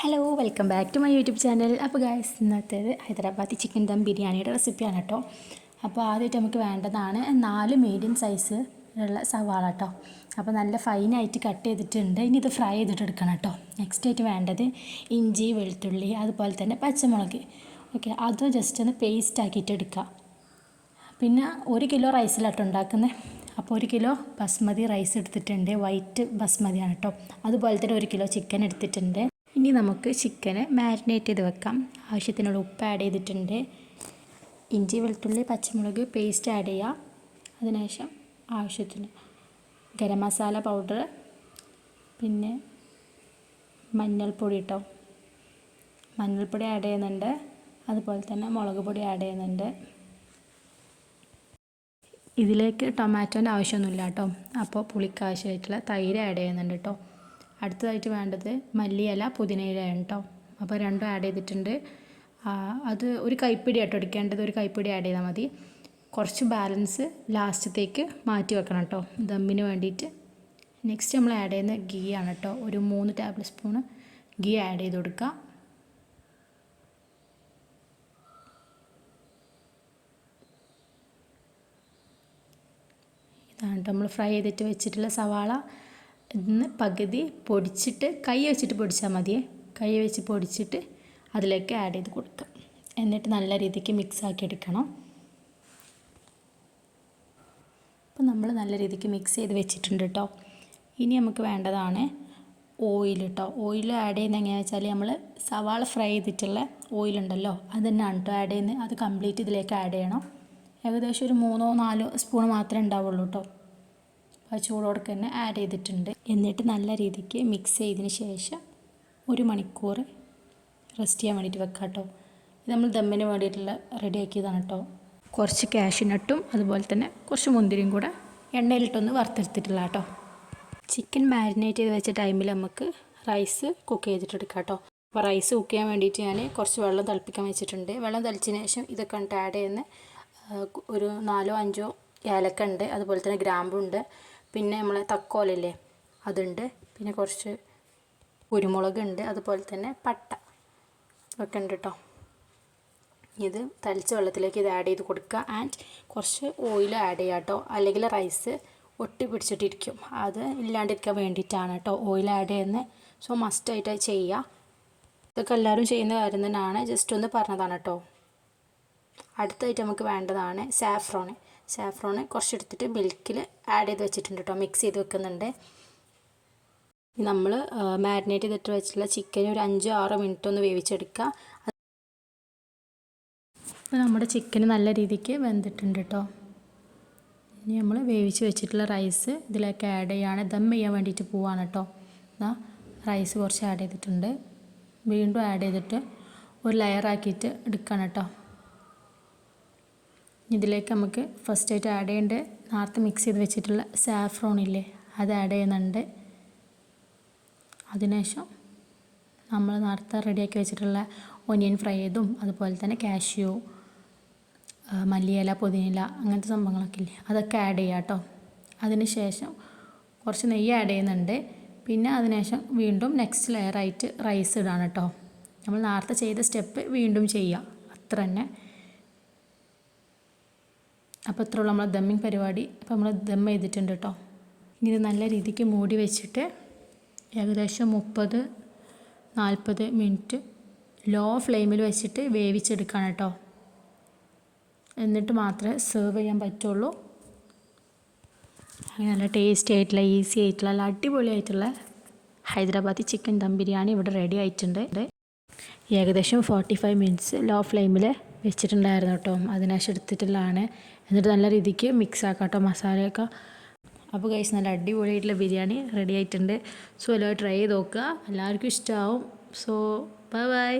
Hello welcome back to my YouTube channel. അപ്പോൾ guys, ഇന്നത്തേത് Hyderabadi chicken dum ബിരിയാണിയുടെ റെസിപ്പിയാണ് കേട്ടോ. അപ്പോൾ ആദ്യമായിട്ട് നമുക്ക് വേണ്ടതാണ് 4 മീഡിയം സൈസ് ഉള്ള സവാള കേട്ടോ. അപ്പോൾ നല്ല ഫൈനായിട്ട് കട്ട് ചെയ്തിട്ടുണ്ട്. ഇനി ഇത് ഫ്രൈ ചെയ്തിട്ട് എടുക്കണം കേട്ടോ. നെക്സ്റ്റ് ആയിട്ട് വേണ്ടത് ഇഞ്ചി, വെളുത്തുള്ളി, അതുപോലെ തന്നെ പച്ചമുളക്. ഓക്കെ, അത് ജസ്റ്റ് ഒന്ന് പേസ്റ്റ് ആക്കിയിട്ട് എടുക്കുക. പിന്നെ 1 കിലോ റൈസിലാട്ടോ ഉണ്ടാക്കുന്നത്. അപ്പോൾ 1 കിലോ ബസ്മതി റൈസ് എടുത്തിട്ടുണ്ട്, വൈറ്റ് ബസ്മതിയാണ് കേട്ടോ. അതുപോലെ തന്നെ 1 കിലോ ചിക്കൻ എടുത്തിട്ടുണ്ട്. ഇനി നമുക്ക് ചിക്കന് മാരിനേറ്റ് ചെയ്ത് വെക്കാം. ആവശ്യത്തിനുള്ള ഉപ്പ് ആഡ് ചെയ്തിട്ടുണ്ട്. ഇഞ്ചി, വെളുത്തുള്ളി, പച്ചമുളക് പേസ്റ്റ് ആഡ് ചെയ്യുക. അതിനുശേഷം ആവശ്യത്തിന് ഗരം മസാല പൗഡർ, പിന്നെ മഞ്ഞൾപ്പൊടി കേട്ടോ. മഞ്ഞൾപ്പൊടി ആഡ് ചെയ്യുന്നുണ്ട്. അതുപോലെ തന്നെ മുളക് പൊടി ആഡ് ചെയ്യുന്നുണ്ട്. ഇതിലേക്ക് ടൊമാറ്റോൻ്റെ ആവശ്യമൊന്നുമില്ല കേട്ടോ. അപ്പോൾ പുളിക്ക് ആവശ്യമായിട്ടുള്ള തൈര് ആഡ് ചെയ്യുന്നുണ്ട് കേട്ടോ. അടുത്തതായിട്ട് വേണ്ടത് മല്ലിയില, പുതിനയിലയാണ് കേട്ടോ. അപ്പോൾ രണ്ടും ആഡ് ചെയ്തിട്ടുണ്ട്. അത് ഒരു കൈപ്പിടി ആട്ടോ എടുക്കേണ്ടത്. ഒരു കൈപ്പിടി ആഡ് ചെയ്താൽ മതി. കുറച്ച് ബാലൻസ് ലാസ്റ്റത്തേക്ക് മാറ്റി വെക്കണം കേട്ടോ, ദമ്മിന് വേണ്ടിയിട്ട്. നെക്സ്റ്റ് നമ്മൾ ആഡ് ചെയ്യുന്ന ഗീ ആണ് കേട്ടോ. ഒരു 3 ടേബിൾ സ്പൂൺ ഗീ ആഡ് ചെയ്ത് കൊടുക്കുക. ഇതാണ് നമ്മൾ ഫ്രൈ ചെയ്തിട്ട് വെച്ചിട്ടുള്ള സവാള. ഇതിന്ന് പകുതി പൊടിച്ചിട്ട് കൈ വെച്ചിട്ട് പൊടിച്ചാൽ മതിയേ. കൈ വെച്ച് പൊടിച്ചിട്ട് അതിലേക്ക് ആഡ് ചെയ്ത് കൊടുക്കുക. എന്നിട്ട് നല്ല രീതിക്ക് മിക്സ് ആക്കി എടുക്കണം. അപ്പോൾ നമ്മൾ നല്ല രീതിക്ക് മിക്സ് ചെയ്ത് വെച്ചിട്ടുണ്ട് കേട്ടോ. ഇനി നമുക്ക് വേണ്ടതാണ് ഓയിൽ കേട്ടോ. ഓയിൽ ആഡ് ചെയ്യുന്നത് എങ്ങനെയാണെന്ന് വെച്ചാൽ നമ്മൾ സവാള ഫ്രൈ ചെയ്തിട്ടുള്ള ഓയിലുണ്ടല്ലോ, അത് തന്നെയാണ് കേട്ടോ ആഡ് ചെയ്യുന്നത്. അത് കംപ്ലീറ്റ് ഇതിലേക്ക് ആഡ് ചെയ്യണം. ഏകദേശം ഒരു 3-4 സ്പൂൺ മാത്രമേ ഉണ്ടാവുള്ളൂ കേട്ടോ. അപ്പോൾ ചൂടോടെ തന്നെ ആഡ് ചെയ്തിട്ടുണ്ട്. എന്നിട്ട് നല്ല രീതിക്ക് മിക്സ് ചെയ്തതിന് ശേഷം 1 മണിക്കൂർ റെസ്റ്റ് ചെയ്യാൻ വേണ്ടിയിട്ട് വെക്കാം കേട്ടോ. ഇത് നമ്മൾ ദമ്മിന് വേണ്ടിയിട്ടുള്ള റെഡിയാക്കിയതാണ് കേട്ടോ. കുറച്ച് കാഷ്യൂനട്ടും അതുപോലെ തന്നെ കുറച്ച് മുന്തിരിയും കൂടെ എണ്ണയിലിട്ടൊന്ന് വറുത്തെടുത്തിട്ടുള്ള കേട്ടോ. ചിക്കൻ മാരിനേറ്റ് ചെയ്ത് വെച്ച ടൈമിൽ നമുക്ക് റൈസ് കുക്ക് ചെയ്തിട്ടെടുക്കാം കേട്ടോ. അപ്പോൾ റൈസ് കുക്ക് ചെയ്യാൻ വേണ്ടിയിട്ട് ഞാൻ കുറച്ച് വെള്ളം തിളപ്പിക്കാൻ വെച്ചിട്ടുണ്ട്. വെള്ളം തിളച്ചതിന് ശേഷം ഇതൊക്കെ കണ്ടിട്ട് ആഡ് ചെയ്യുന്ന ഒരു 4-5 ഏലക്ക ഉണ്ട്. അതുപോലെ തന്നെ ഗ്രാമ്പുണ്ട്. പിന്നെ നമ്മളെ തക്കോലല്ലേ അതുണ്ട്. പിന്നെ കുറച്ച് കുരുമുളകുണ്ട്. അതുപോലെ തന്നെ പട്ട ഒക്കെ ഉണ്ട് കേട്ടോ. ഇത് തളിച്ച വെള്ളത്തിലേക്ക് ഇത് ആഡ് ചെയ്ത് കൊടുക്കുക. ആൻഡ് കുറച്ച് ഓയിൽ ആഡ് ചെയ്യുക കേട്ടോ. അല്ലെങ്കിൽ റൈസ് ഒട്ടി പിടിച്ചിട്ടിരിക്കും. അത് ഇല്ലാണ്ടിരിക്കാൻ വേണ്ടിയിട്ടാണ് കേട്ടോ ഓയിൽ ആഡ് ചെയ്യുന്നത്. സോ മസ്റ്റായിട്ട് ചെയ്യുക. ഇതൊക്കെ എല്ലാവരും ചെയ്യുന്ന കാര്യം തന്നെയാണ്, ജസ്റ്റ് ഒന്ന് പറഞ്ഞതാണ് കേട്ടോ. അടുത്തായിട്ട് നമുക്ക് വേണ്ടതാണ് സാഫ്രോൺ കുറച്ചെടുത്തിട്ട് മിൽക്കിൽ ആഡ് ചെയ്ത് വെച്ചിട്ടുണ്ട് കേട്ടോ. മിക്സ് ചെയ്ത് വെക്കുന്നുണ്ട്. നമ്മൾ മാരിനേറ്റ് ചെയ്തിട്ട് വെച്ചിട്ടുള്ള ചിക്കൻ ഒരു 5-6 മിനിറ്റ് ഒന്ന് വേവിച്ചെടുക്കുക. അപ്പോൾ നമ്മുടെ ചിക്കൻ നല്ല രീതിക്ക് വെന്തിട്ടുണ്ട് കേട്ടോ. ഇനി നമ്മൾ വേവിച്ച് വെച്ചിട്ടുള്ള റൈസ് ഇതിലേക്ക് ആഡ് ചെയ്യുകയാണ്. ദം ചെയ്യാൻ വേണ്ടിയിട്ട് പോവാണ് കേട്ടോ. റൈസ് കുറച്ച് ആഡ് ചെയ്തിട്ടുണ്ട്. വീണ്ടും ആഡ് ചെയ്തിട്ട് ഒരു ലെയറാക്കിയിട്ട് എടുക്കണം കേട്ടോ. ഇതിലേക്ക് നമുക്ക് ഫസ്റ്റായിട്ട് ആഡ് ചെയ്യേണ്ടത് നേരത്തെ മിക്സ് ചെയ്ത് വെച്ചിട്ടുള്ള സാഫ്രോണില്ലേ, അത് ആഡ് ചെയ്യുന്നുണ്ട്. അതിനുശേഷം നമ്മൾ നേരത്തെ റെഡിയാക്കി വെച്ചിട്ടുള്ള ഒനിയൻ ഫ്രൈ ചെയ്തും അതുപോലെ തന്നെ കാഷ്യൂ, മല്ലിയില, പുതിനയില അങ്ങനത്തെ സംഭവങ്ങളൊക്കെ ഇല്ലേ, അതൊക്കെ ആഡ് ചെയ്യുക കേട്ടോ. അതിന് ശേഷം കുറച്ച് നെയ്യ് ആഡ് ചെയ്യുന്നുണ്ട്. പിന്നെ അതിനുശേഷം വീണ്ടും നെക്സ്റ്റ് ലെയറായിട്ട് റൈസ് ഇടാണ് കേട്ടോ. നമ്മൾ നേരത്തെ ചെയ്ത സ്റ്റെപ്പ് വീണ്ടും ചെയ്യുക, അത്ര തന്നെ. അപ്പോൾ ഇത്രയുള്ള നമ്മളെ ദമ്മിങ് പരിപാടി. അപ്പോൾ നമ്മൾ ദം ചെയ്തിട്ടുണ്ട് കേട്ടോ. ഇനി ഇത് നല്ല രീതിക്ക് മൂടി വെച്ചിട്ട് ഏകദേശം 30-40 മിനിറ്റ് ലോ ഫ്ലെയിമിൽ വെച്ചിട്ട് വേവിച്ചെടുക്കണം കേട്ടോ. എന്നിട്ട് മാത്രമേ സെർവ് ചെയ്യാൻ പറ്റുള്ളൂ. അങ്ങനെ നല്ല ടേസ്റ്റി ആയിട്ടുള്ള, ഈസി ആയിട്ടുള്ള, നല്ല അടിപൊളിയായിട്ടുള്ള ഹൈദരാബാദി ചിക്കൻ ദം ബിരിയാണി ഇവിടെ റെഡി ആയിട്ടുണ്ട്. ഏകദേശം 45 മിനിറ്റ്സ് ലോ ഫ്ലെയിമിൽ വെച്ചിട്ടുണ്ടായിരുന്നു കേട്ടോ. അതിനുശേഷം എടുത്തിട്ടുള്ളതാണ്. എന്നിട്ട് നല്ല രീതിക്ക് മിക്സ് ആക്കാം കേട്ടോ മസാലയൊക്കെ. അപ്പോൾ ഗൈസ്, നല്ല അടിപൊളിയായിട്ടുള്ള ബിരിയാണി റെഡി ആയിട്ടുണ്ട്. സോ എല്ലാവരും ട്രൈ ചെയ്ത് നോക്കുക, എല്ലാവർക്കും ഇഷ്ടമാവും. So by.